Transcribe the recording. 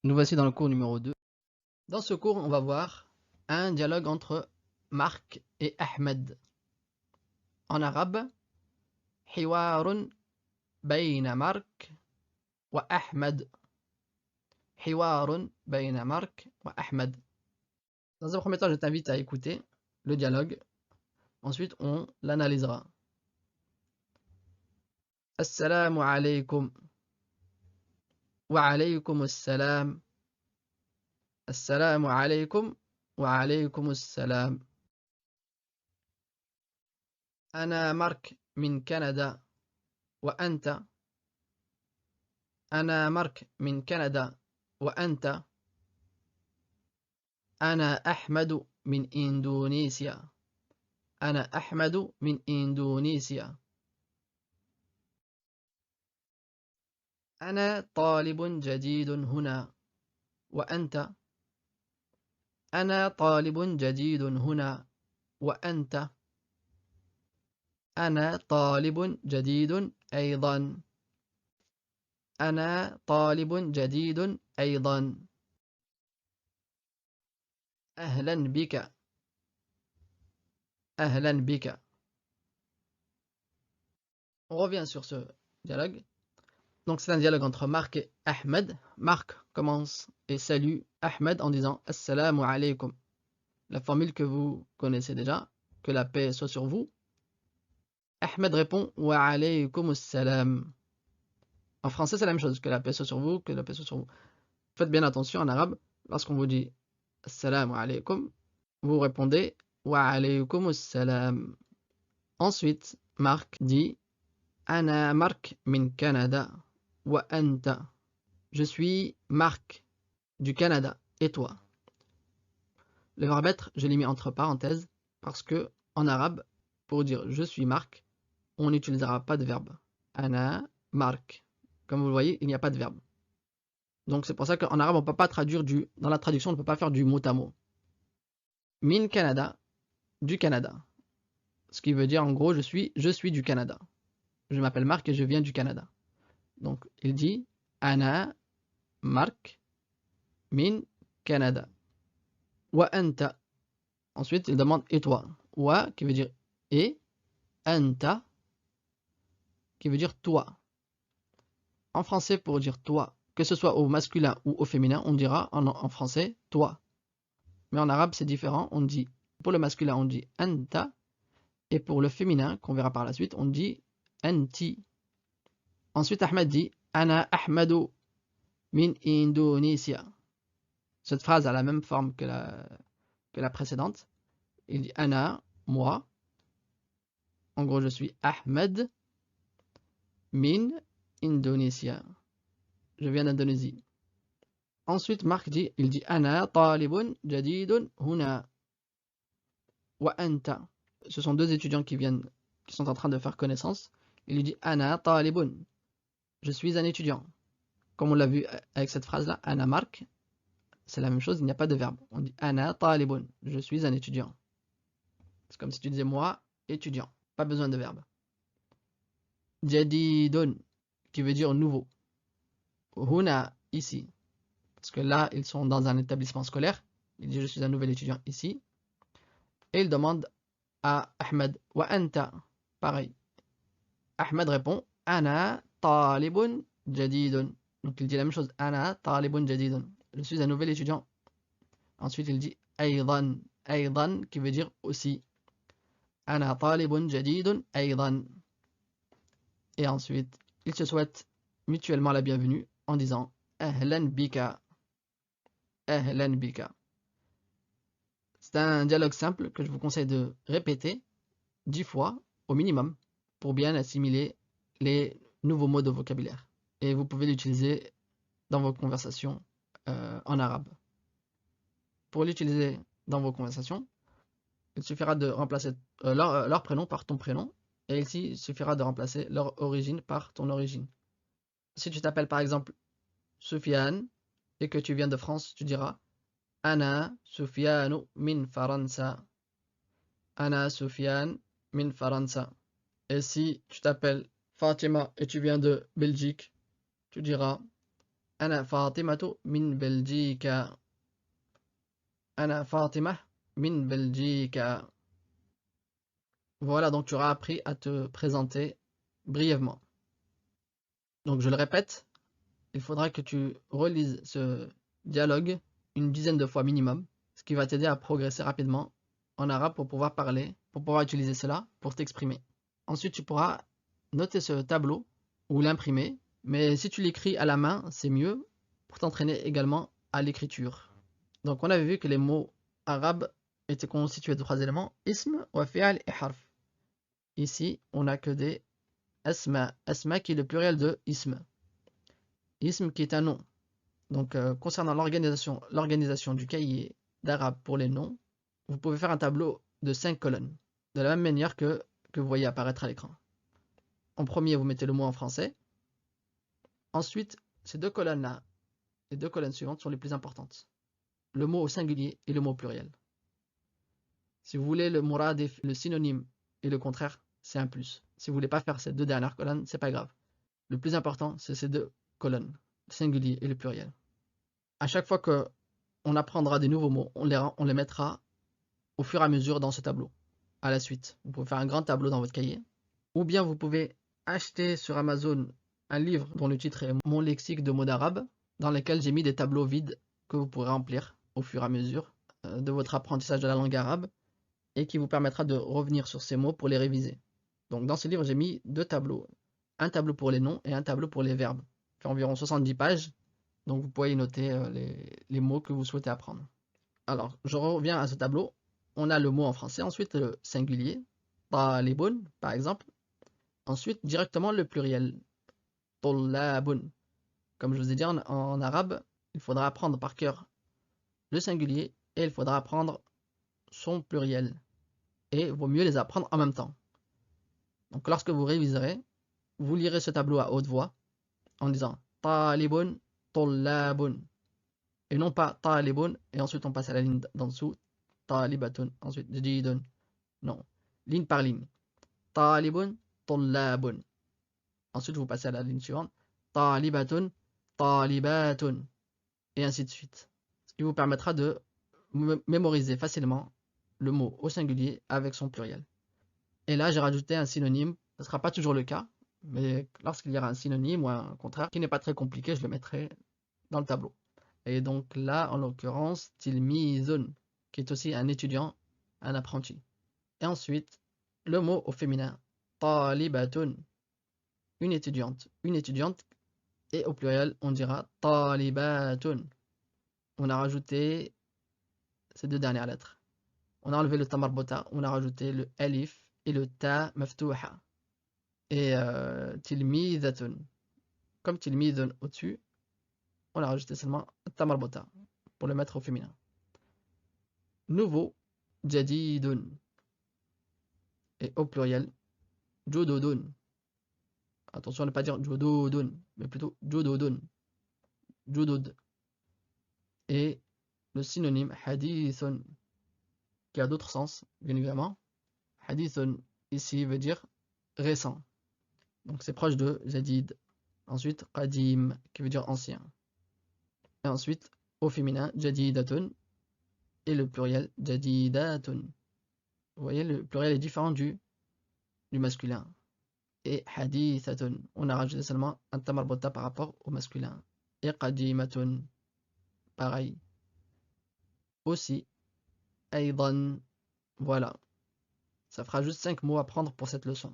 Nous voici dans le cours numéro 2. Dans ce cours, on va voir un dialogue entre Marc et Ahmed. En arabe, حوار بين مارك وأحمد. حوار بين مارك وأحمد. Dans un premier temps, je t'invite à écouter le dialogue. Ensuite, on l'analysera. Assalamu alaykum. Wa alaykum assalam. Assalamu alaykum. Wa alaykum assalam. أنا مارك من كندا وأنت. أنا مارك من كندا وأنت. أنا أحمد من إندونيسيا. أنا أحمد من إندونيسيا. أنا طالب جديد هنا وأنت. أنا طالب جديد هنا وأنت. أنا طالب جديد أيضا. أنا طالب جديد أيضا. أهلا بك. أهلا بك. On revient sur ce dialogue. Donc c'est un dialogue entre Marc et Ahmed. Marc commence et salue Ahmed en disant Assalamu alaykum. La formule que vous connaissez déjà, que la paix soit sur vous. Ahmed répond Wa alaykum assalam. En français c'est la même chose, que la paix soit sur vous, que la paix soit sur vous. Faites bien attention en arabe, lorsqu'on vous dit Assalamu alaykum, vous répondez Wa alaykum assalam. Ensuite, Marc dit Ana Marc min Canada. Wa anta. Je suis Marc du Canada. Et toi? Le verbe être, je l'ai mis entre parenthèses parce que en arabe, pour dire je suis Marc, on n'utilisera pas de verbe. Ana Marc. Comme vous le voyez, il n'y a pas de verbe. Donc c'est pour ça qu'en arabe, on ne peut pas traduire dans la traduction, on ne peut pas faire du mot à mot. Min Canada, du Canada. Ce qui veut dire en gros, je suis du Canada. Je m'appelle Marc et je viens du Canada. Donc il dit Ana Marc min Canada. Wa anta. Ensuite, il demande et toi. Wa qui veut dire et. Anta qui veut dire toi. En français, pour dire toi, que ce soit au masculin ou au féminin, on dira en français toi. Mais en arabe, c'est différent. On dit, pour le masculin, on dit anta. Et pour le féminin, qu'on verra par la suite, on dit anti. Ensuite, Ahmed dit Ana Ahmadu min Indonesia. Cette phrase a la même forme que la précédente. Il dit Ana, moi. En gros, je suis Ahmed min Indonesia. Je viens d'Indonésie. Ensuite, Marc dit, il dit Ana talibun jadidun huna wa anta. Ce sont deux étudiants qui sont en train de faire connaissance. Il lui dit Ana talibun. Je suis un étudiant. Comme on l'a vu avec cette phrase-là, Ana Marc, c'est la même chose, il n'y a pas de verbe. On dit Ana talibun. Je suis un étudiant. C'est comme si tu disais moi, étudiant. Pas besoin de verbe. Jadidun, qui veut dire nouveau. Huna, ici. Parce que là, ils sont dans un établissement scolaire. Il dit je suis un nouvel étudiant ici. Et il demande à Ahmed wa anta. Pareil. Ahmed répond Ana talibun jadidun. Donc il dit la même chose. Ana talibun jadidun. Je suis un nouvel étudiant. Ensuite il dit Aydan. Aydan qui veut dire aussi. Ana talibun jadidun aydan. Et ensuite, ils se souhaitent mutuellement la bienvenue en disant Ahlan bika. Ahlan bika. C'est un dialogue simple que je vous conseille de répéter 10 fois au minimum pour bien assimiler les nouveaux mots de vocabulaire. Et vous pouvez l'utiliser dans vos conversations en arabe. Pour l'utiliser dans vos conversations, il suffira de remplacer leur prénom par ton prénom et ici, il suffira de remplacer leur origine par ton origine. Si tu t'appelles par exemple Soufiane et que tu viens de France, tu diras Ana Soufiane min Faransa. Ana Soufiane min Faransa. Et si tu t'appelles Fatima et tu viens de Belgique, tu diras أنا فاطمة من بلجيكا. أنا فاطمة من بلجيكا. Voilà, donc tu auras appris à te présenter brièvement. Donc je le répète, il faudra que tu relises ce dialogue une dizaine de fois minimum, ce qui va t'aider à progresser rapidement en arabe pour pouvoir parler, pour pouvoir utiliser cela pour t'exprimer. Ensuite, tu pourras noter ce tableau ou l'imprimer, mais si tu l'écris à la main, c'est mieux pour t'entraîner également à l'écriture. Donc on avait vu que les mots arabes étaient constitués de 3 éléments, ism, wa fi'al et harf. Ici, on n'a que des asma, asma qui est le pluriel de ism. Ism qui est un nom. Donc concernant l'organisation du cahier d'arabe pour les noms, vous pouvez faire un tableau de 5 colonnes, de la même manière que vous voyez apparaître à l'écran. En premier, vous mettez le mot en français. Ensuite, ces deux colonnes-là, les deux colonnes suivantes sont les plus importantes. Le mot au singulier et le mot au pluriel. Si vous voulez le muradif, le synonyme et le contraire, c'est un plus. Si vous voulez pas faire ces deux dernières colonnes, c'est pas grave. Le plus important, c'est ces deux colonnes, le singulier et le pluriel. À chaque fois que on apprendra des nouveaux mots, on les mettra au fur et à mesure dans ce tableau. À la suite, vous pouvez faire un grand tableau dans votre cahier, ou bien vous pouvez acheter sur Amazon un livre dont le titre est Mon lexique de mots d'arabe, dans lequel j'ai mis des tableaux vides que vous pourrez remplir au fur et à mesure de votre apprentissage de la langue arabe et qui vous permettra de revenir sur ces mots pour les réviser. Donc dans ce livre, j'ai mis 2 tableaux, un tableau pour les noms et un tableau pour les verbes. Il fait environ 70 pages, donc vous pouvez y noter les mots que vous souhaitez apprendre. Alors, je reviens à ce tableau. On a le mot en français, ensuite le singulier, talibun par exemple. Ensuite, directement le pluriel, tollabun. Comme je vous ai dit en arabe, il faudra apprendre par cœur le singulier et il faudra apprendre son pluriel. Et il vaut mieux les apprendre en même temps. Donc lorsque vous réviserez, vous lirez ce tableau à haute voix en disant talibun, tollabun. Et non pas talibun et ensuite on passe à la ligne d'en dessous, talibatun, ensuite jadidun. Non, ligne par ligne. Talibun, tollabun. Ensuite vous passez à la ligne suivante, talibatun, talibatun. Et ainsi de suite. Ce qui vous permettra de mémoriser facilement le mot au singulier avec son pluriel. Et là, j'ai rajouté un synonyme. Ce ne sera pas toujours le cas, mais lorsqu'il y aura un synonyme ou un contraire qui n'est pas très compliqué, je le mettrai dans le tableau. Et donc là, en l'occurrence, tilmizun, qui est aussi un étudiant, un apprenti. Et ensuite, le mot au féminin, talibatun, une étudiante. Une étudiante, et au pluriel, on dira talibatun. On a rajouté ces 2 dernières lettres. On a enlevé le ta marbota, on a rajouté le alif et le ta maftouha. Et tilmizatun. Comme tilmizun au-dessus, on a rajouté seulement ta marbota pour le mettre au féminin. Nouveau, jadidun. Et au pluriel, jududun. Attention à ne pas dire jududun, mais plutôt jududun. Judud. Et le synonyme hadithun, qui a d'autres sens, bien évidemment. Hadithun, ici, veut dire récent. Donc c'est proche de jadid. Ensuite, qadim, qui veut dire ancien. Et ensuite, au féminin, jadidatun. Et le pluriel, jadidatun. Vous voyez, le pluriel est différent du masculin. Et hadithatun, on a rajouté seulement un tamarbota par rapport au masculin. Et qadimatun, pareil. Aussi, aidan, voilà. Ça fera juste 5 mots à prendre pour cette leçon.